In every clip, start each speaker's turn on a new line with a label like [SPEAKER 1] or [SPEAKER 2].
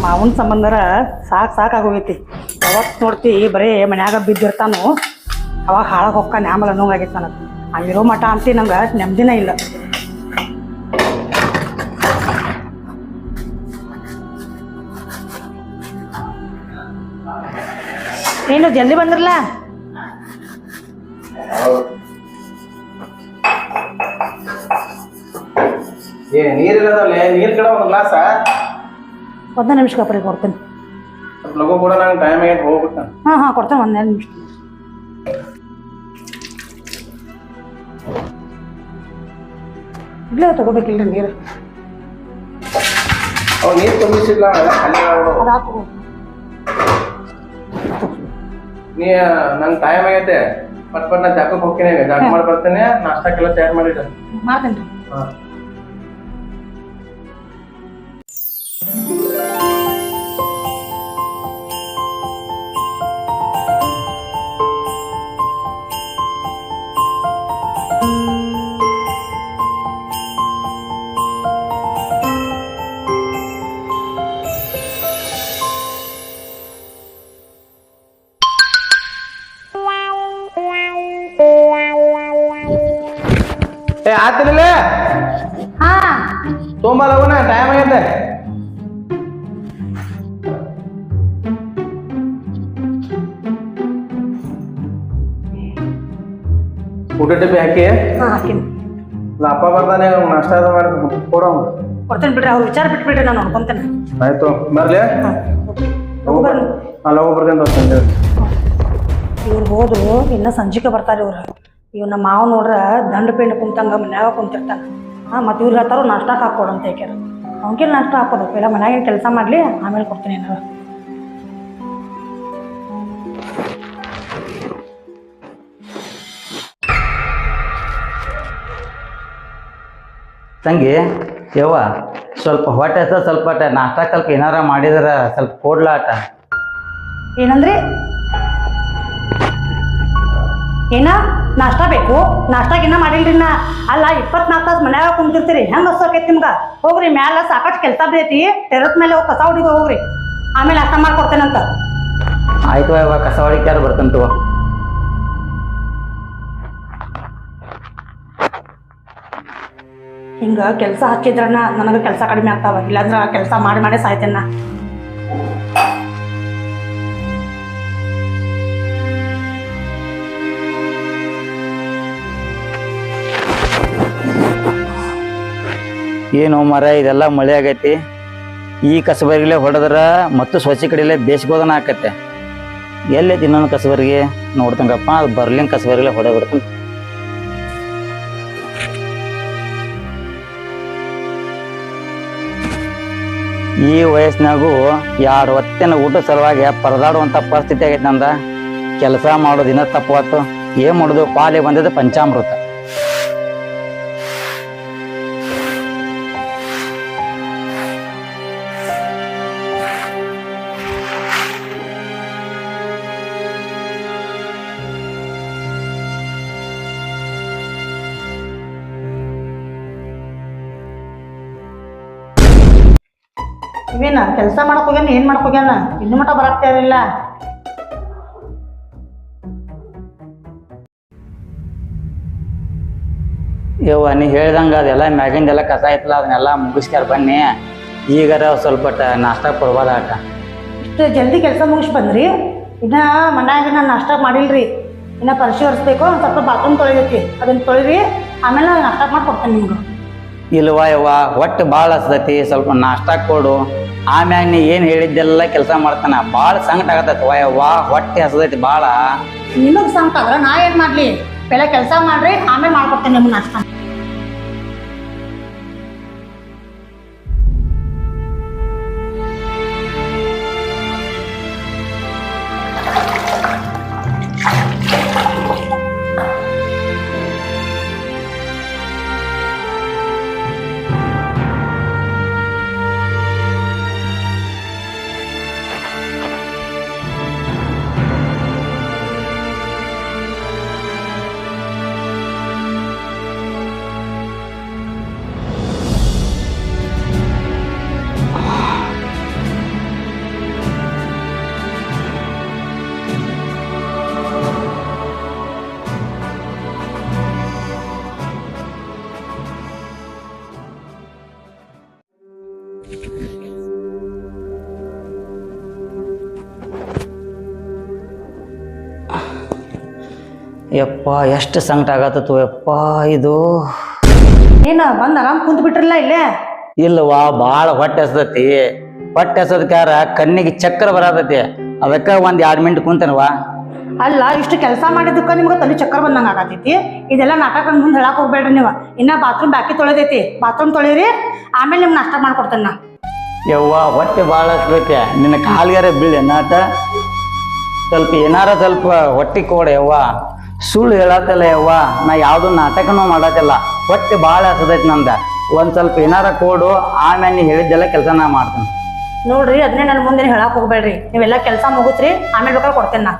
[SPEAKER 1] ಮಾವನ ಸಂಬಂಧರ ಸಾಕಾಗೋಗೈತಿ. ಯಾವತ್ತು ನೋಡ್ತಿ ಬರೀ ಮನ್ಯಾಗ ಬಿದ್ದಿರ್ತಾನು, ಅವಾಗ ಹಾಳಾಗಿ ಹೊಕ್ಕಾನೆ. ಆಮೇಲೆ ಅನ್ನೋಂಗಾಗೈತೆ ನನಗೆ. ಅಲ್ಲಿರೋ ಮಠ ಅಂತಿ ನಂಗೆ ನೆಮ್ಮದಿನೇ ಇಲ್ಲ. ಏನು ಜಲ್ದಿ ಬಂದ್ರಲ್ಲ?
[SPEAKER 2] ನೀರಿಲ್ಲದಲ್ಲೇ ನೀರು ಕಡೆ ಒಂದು ಗ್ಲಾಸ.
[SPEAKER 1] ಒಂದು ನಿಮಿಷ ಕಪ್ರಿಗೆ ಕೊಡ್ತೇನೆ.
[SPEAKER 2] ಲಗು ಕೂಡ ನಂಗೆ ಟೈಮ್ ಆಗೈತೆ ಹೋಗ್ಬಿಟ್ಟು.
[SPEAKER 1] ಹಾಂ ಕೊಡ್ತೇನೆ, ಒಂದು 2 ನಿಮಿಷ. ಇಲ್ಲೇ ತಗೋಬೇಕಿಲ್ರಿ ನೀರು.
[SPEAKER 2] ಅವ್ ನೀರು ತುಂಬಿಸಿಲ್ಲ
[SPEAKER 1] ಅದಾತು.
[SPEAKER 2] ನೀ ನಂಗೆ ಟೈಮ್ ಆಗೈತೆ. ಪಟ್ ನಾ ಜಾಗಕ್ಕೆ ಹೋಗ್ತೀನಿ. ಜಾಗ ಮಾಡಿ ಬರ್ತೇನೆ. ನಾಷ್ಟಕ್ಕೆಲ್ಲ ತಯಾರು ಮಾಡಿದ್ದೆ.
[SPEAKER 1] ಮಾಡ್ತೇನೆ ರೀ.
[SPEAKER 2] ಹಾಂ. ಆತಿಲ್ಲ
[SPEAKER 1] ಹಾ
[SPEAKER 2] ತುಂಬ ಲಗುನ ಟೈಮ್ ಆಗೈತೆ. ಊಟ ಡಬ್ಬಿ ಹಾಕಿ.
[SPEAKER 1] ಹಾಕಿನಿ.
[SPEAKER 2] ಅಪ್ಪ ಬರ್ತಾನೆ, ನಾಷ್ಟ ಮಾಡಿ ಕೊಡೋ.
[SPEAKER 1] ಕೊಡ್ತೇನೆ ಬಿಡ್ರಿ, ಅವ್ರು ವಿಚಾರ ಬಿಟ್ಬಿಡ್ರಿ, ನಾನು ನೋಡ್ಕೊಂತೇನೆ.
[SPEAKER 2] ಆಯ್ತು ಬರ್ಲಿ.
[SPEAKER 1] ಲಗು ಬರ್ರಿ.
[SPEAKER 2] ಲಗು ಬರ್ತೇನೆ.
[SPEAKER 1] ಇವ್ರು ಹೋದ್ರು, ಇನ್ನ ಸಂಜಿಕೆ ಬರ್ತಾರೆ ಇವ್ರು. ಇವ್ ನಮ್ಮ ಮಾವ ನೋಡ್ರ ದಂಡ ಪಿಂಡ ಕುಂತಂಗ ಮನ್ಯಾಗ ಕುಂತಿರ್ತಾನ. ಮತ್ತೆ ಇವ್ರು ಹೇಳ್ತಾರೋ ನಾಷ್ಟಾಕ್ ಹಾಕೊಡು ಅಂತ ಯಾಕ್ಯಾರ. ಅವನ್ಗೆಲ್ಲ ನಾಷ್ಟ ಹಾಕೋದು, ಇಲ್ಲ ಮನ್ಯಾಗೇನು ಕೆಲಸ ಮಾಡ್ಲಿ, ಆಮೇಲೆ ಕೊಡ್ತೀನಿ ಏನಾರ.
[SPEAKER 3] ತಂಗಿ ಯವ್ವ ಸ್ವಲ್ಪ ಹೊಟ್ಟೆ ಹಸ ಸ್ವಲ್ಪ ನಾಷ್ಟ ಸ್ವಲ್ಪ ಏನಾರ ಮಾಡಿದ್ರ ಸ್ವಲ್ಪ ಕೊಡ್ಲಾಟ.
[SPEAKER 1] ಏನಂದ್ರಿ? ಏನ ನಾಷ್ಟ ಬೇಕು? ನಾಷ್ಟಾಗಿನ್ನ ಮಾಡಿಲ್ರಿ ನಾ. ಅಲ್ಲ 24 ತಾಸು ಮನ್ಯಾಗ ಕುಂತಿರ್ತೀರಿ, ಹೆಂಗೆ ಹಸೋಕೈತಿ ನಿಮ್ಗೆ? ಹೋಗ್ರಿ ಮ್ಯಾಲ ಸಾಕಷ್ಟು ಕೆಲಸ ಬೈತಿ, ಟೆರಸ್ ಮೇಲೆ ಹೋಗಿ ಕಸ ಹೊಡಿದು ಹೋಗ್ರಿ, ಆಮೇಲೆ ನಾಷ್ಟ ಮಾಡ್ಕೊಡ್ತೇನಂತ.
[SPEAKER 3] ಆಯ್ತು ಯವ್ವ, ಕಸ ಹೊಡಿಕ್ಯಾರ ಬರ್ತಂತವ.
[SPEAKER 1] ಹಿಂಗೆ ಕೆಲಸ ಹಚ್ಚಿದ್ರನ್ನ ನನಗೆ ಕೆಲಸ ಕಡಿಮೆ ಆಗ್ತಾವ. ಇಲ್ಲಾಂದ್ರೆ ಕೆಲಸ ಮಾಡಿ ಸಾಯ್ತೇನ.
[SPEAKER 3] ಏನು ಮರ ಇದೆಲ್ಲ ಮಳೆ ಆಗೈತಿ. ಈ ಕಸಬರಿಗೆಲೆ ಹೊಡೆದ್ರ ಮತ್ತು ಸ್ವಚ್ಛ ಕಡೆಯಲ್ಲೇ ಬೇಸಿಗೋದನ ಆಕತ್ತೆ. ಎಲ್ಲೈತಿ ಇನ್ನೊಂದು ಕಸಬರಿಗೆ ನೋಡ್ತಂಗಪ್ಪ, ಅದು ಬರ್ಲಿಂಗ್ ಕಸಬರಿಗೆಲೆ ಹೊಡೆ ಬಿಡ್ತಾನೆ. ಈ ವಯಸ್ಸಿನಾಗೂ 2 ಹೊತ್ತಿನ ಊಟ ಸಲುವಾಗಿ ಪರದಾಡುವಂಥ ಪರಿಸ್ಥಿತಿ ಆಗೈತೆ ನಂದ. ಕೆಲಸ ಮಾಡೋದು ಇನ್ನೂ ತಪ್ಪುವಾತು. ಏನು ಮಾಡೋದು, ಪಾಲಿಗೆ ಬಂದಿದ್ದು ಪಂಚಾಮೃತ.
[SPEAKER 1] ಇವೇನ ಕೆಲಸ ಮಾಡಕ್ ಹೋಗ್ಯಾನ, ಏನ್ ಮಾಡಕ್ ಹೋಗ್ಯಾನ? ಇನ್ನು ಮಟ ಬರಾಕ್ತಾ ಇರಲಿಲ್ಲ.
[SPEAKER 3] ಯವ್ವ ನೀ ಹೇಳ್ದಂಗೆ ಅದೆಲ್ಲ ಮ್ಯಾಗಿಂದೆಲ್ಲ ಕಸ ಐತಲ್ಲ, ಅದನ್ನೆಲ್ಲ ಮುಗಿಸ್ಕ್ಯಾರ ಬನ್ನಿ. ಈಗಾರ ಸ್ವಲ್ಪ ನಾಷ್ಟ ಕೊಡ್ಬೋದಾಟ.
[SPEAKER 1] ಇಷ್ಟು ಜಲ್ದಿ ಕೆಲಸ ಮುಗಿಸಿ ಬಂದ್ರಿ? ಇನ್ನ ಮನ್ಯಾಗ ನಾನು ನಾಷ್ಟ ಮಾಡಿಲ್ರಿ. ಇನ್ನ ಪರಿಶಿ ಒರೆಸ್ಬೇಕು, ಒಂದು ಸ್ವಲ್ಪ ಬಾತ್ರೂಮ್ ತೊಳಿಬೇಕು. ಅದನ್ನ ತೊಳಿರಿ, ಆಮೇಲೆ ನಾಷ್ಟ ಮಾಡಿ ಕೊಡ್ತೇನೆ ನಿಮ್ಗೆ.
[SPEAKER 3] ಇಲ್ವಾ ಯವ್ವ, ಹೊಟ್ಟೆ ಭಾಳ ಹಸ್ತೈತಿ, ಸ್ವಲ್ಪ ನಾಷ್ಟ ಕೊಡು. ಆಮ್ಯಾಗ ನೀ ಏನು ಹೇಳಿದ್ದೆಲ್ಲ ಕೆಲಸ ಮಾಡ್ತಾನ, ಭಾಳ ಸಂಕಟ ಆಗತ್ತವ ಯವ್ವ, ಹೊಟ್ಟೆ ಹಸದೈತಿ ಭಾಳ.
[SPEAKER 1] ನಿಮಗೆ ಸಂಕಟ ಆದ್ರೆ ನಾ ಏನು ಮಾಡಲಿ? ಬೆಳೆ ಕೆಲಸ ಮಾಡ್ರಿ, ಆಮೇಲೆ ಮಾಡ್ಕೊಡ್ತೇನೆ ನಿಮ್ಗೆ ನಾಷ್ಟ.
[SPEAKER 3] ಯಪ್ಪ ಎಷ್ಟು ಸಂಕಟ ಆಗತ್ತತ್ತು ಯಪ್ಪ ಇದು.
[SPEAKER 1] ಏನ ಬಂದ್ ಆರಾಮ್ ಕುಂತ್ ಬಿಟ್ರಲ್ಲ ಇಲ್ಲೇ.
[SPEAKER 3] ಇಲ್ವಾ ಭಾಳ ಹೊಟ್ಟೆ ಹಸದತಿ. ಹೊಟ್ಟೆ ಹಸದ್ಕಾರ ಕಣ್ಣಿಗೆ ಚಕ್ರ ಬರತೈತಿ. ಅದಕ್ಕೆ ಒಂದ್ 2 ಮಿನಿಟ್ ಕುಂತನವಾ.
[SPEAKER 1] ಅಲ್ಲ ಇಷ್ಟು ಕೆಲಸ ಮಾಡಿದಕ್ಕ ನಿಮ್ಗೆ ತಲೆ ಚಕ್ಕರ್ ಬಂದಂಗ ಆಗತೈತಿ. ಇದೆಲ್ಲ ನಾಟಕ ಮುಂದೆ ಹೇಳಕ್ ಹೋಗ್ಬೇಡ್ರಿ ನೀವು. ಇನ್ನ ಬಾತ್ರೂಮ್ ಬಾಕಿ ತೊಳೆದೈತಿ, ಬಾತ್ರೂಮ್ ತೊಳಿರಿ, ಆಮೇಲೆ ನಿಮ್ಗೆ ನಾಷ್ಟ ಮಾಡ್ಕೊಡ್ತೇನೆ ನಾ.
[SPEAKER 3] ಯವ್ವ ಹೊಟ್ಟೆ ಭಾಳ ಹಸದೈತಿ. ನಿನ್ನ ಕಾಲ್ಗಾರ ಬೀಳಿ ನಾಟ ಸ್ವಲ್ಪ ಏನಾರ ಸ್ವಲ್ಪ ಹೊಟ್ಟೆ ಕೊಡ ಯವ್ವ. ಸುಳ್ಳು ಹೇಳತ್ತಲ್ಲ ಯವ್ವ, ನಾ ಯಾವ್ದು ನಾಟಕನೂ ಮಾಡತ್ತಿಲ್ಲ. ಹೊಟ್ಟೆ ಭಾಳ ಹಸದೈತಿ ನಂದ. ಒಂದ್ ಸ್ವಲ್ಪ ಏನಾರ ಕೊಡು, ಆಮೇಲೆ ನೀ ಹೇಳಿದ್ದೆಲ್ಲ ಕೆಲಸ ನಾ ಮಾಡ್ತೇನೆ.
[SPEAKER 1] ನೋಡ್ರಿ ಅದನ್ನೇ ನನ್ನ ಮುಂದೆ ಹೇಳಕ್ ಹೋಗ್ಬೇಡ್ರಿ. ನೀವೆಲ್ಲ ಕೆಲಸ ಮುಗುತ್ರಿ, ಆಮೇಲೆ ಬೇಕಾದ್ರೆ ಕೊಡ್ತೇನೆ ನಾ.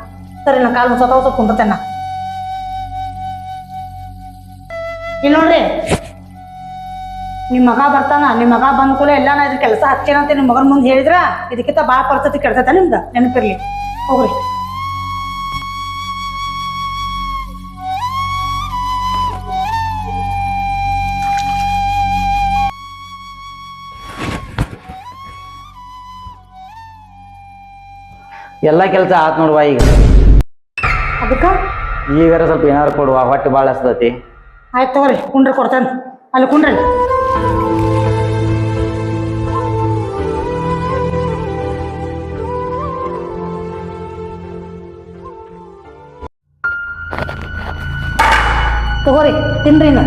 [SPEAKER 1] ಸರಿ ನಾ ಕಾಲು ಮುಸತ ಕುಂದಿರ್ತೇನೆ ನಾ. ಇಲ್ಲಿ ನೋಡ್ರಿ ನಿಮ್ಮ ಮಗ ಬರ್ತಾನ. ನಿಮ್ಮ ಮಗ ಬಂದ ಕೂಡಲೇ ಎಲ್ಲ ನಾ ಇದ್ರ ಕೆಲಸ ಹಚ್ಚೇನಂತ ನಿಮ್ಮ ಮಗನ ಮುಂದೆ ಹೇಳಿದ್ರ ಇದಕ್ಕಿಂತ ಭಾಳ ಪರಿಸ್ಥಿತಿ ಕೆಡ್ತೈತೆ ನಿಮ್ದು. ನೆನಪಿರ್ಲಿ, ಹೋಗ್ರಿ.
[SPEAKER 3] ಎಲ್ಲ ಕೆಲಸ ಆತ್ ನೋಡುವ. ಈಗ
[SPEAKER 1] ಅದಕ್ಕ
[SPEAKER 3] ಈಗಾರ ಸ್ವಲ್ಪ ಏನಾರು ಕೊಡುವ, ಹೊಟ್ಟೆ ಭಾಳ ಹಸದತಿ.
[SPEAKER 1] ಆಯ್ತು ತಗೋರಿ, ಕುಂಡ್ರಿ ಕೊಡ್ತೇನೆ. ಅಲ್ಲಿ ಕುಂಡ್ರಿ. ತಗೋರಿ ತಿನ್ರಿ. ಇನ್ನು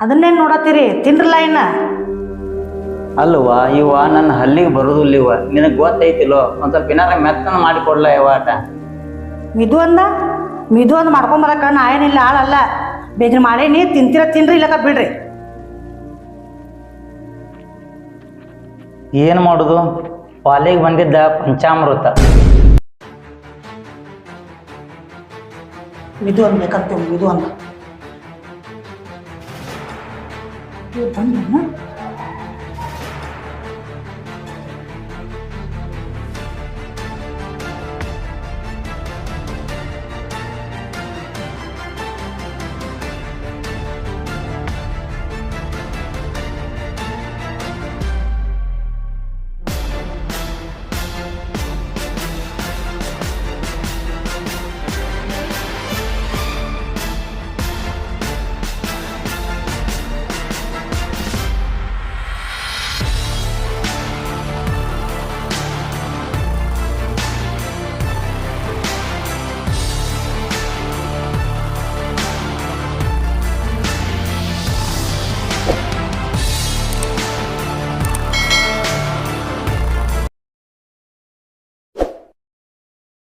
[SPEAKER 1] ಅದನ್ನೇನು ನೋಡತ್ತೀರಿ, ತಿನ್ರಲ್ಲ ಇನ್ನ.
[SPEAKER 3] ಅಲ್ವ ಇವ ನನ್ನ ಹಲ್ಲಿಗೆ ಬರೋದಿಲ್ಲ ಇವ. ನಿನಗೆ ಗೊತ್ತೈತಿಲ್ಲೋ, ಒಂದ್ ಸ್ವಲ್ಪ ಏನಾರ ಮೆತ್ತನ ಮಾಡಿ ಕೊಡ್ಲ ಇವ ಆಟ.
[SPEAKER 1] ಮಿದು ಅಂದ ಮಾಡ್ಕೊಂಬರಕ ನಾ ಏನಿಲ್ಲ, ಆಳಲ್ಲ. ಬೇಗ ಮಾಡೇನಿ, ತಿಂತೀರ ತಿನ್ರಿ, ಇಲ್ಲಕ ಬಿಡ್ರಿ.
[SPEAKER 3] ಏನ್ ಮಾಡುದು, ಪಾಲಿಗೆ ಬಂದಿದ್ದ ಪಂಚಾಮೃತ.
[SPEAKER 1] ಮಿದು ಅನ್ಬೇಕಂತ ಮಿದು ಅಂದ. ಬಂದ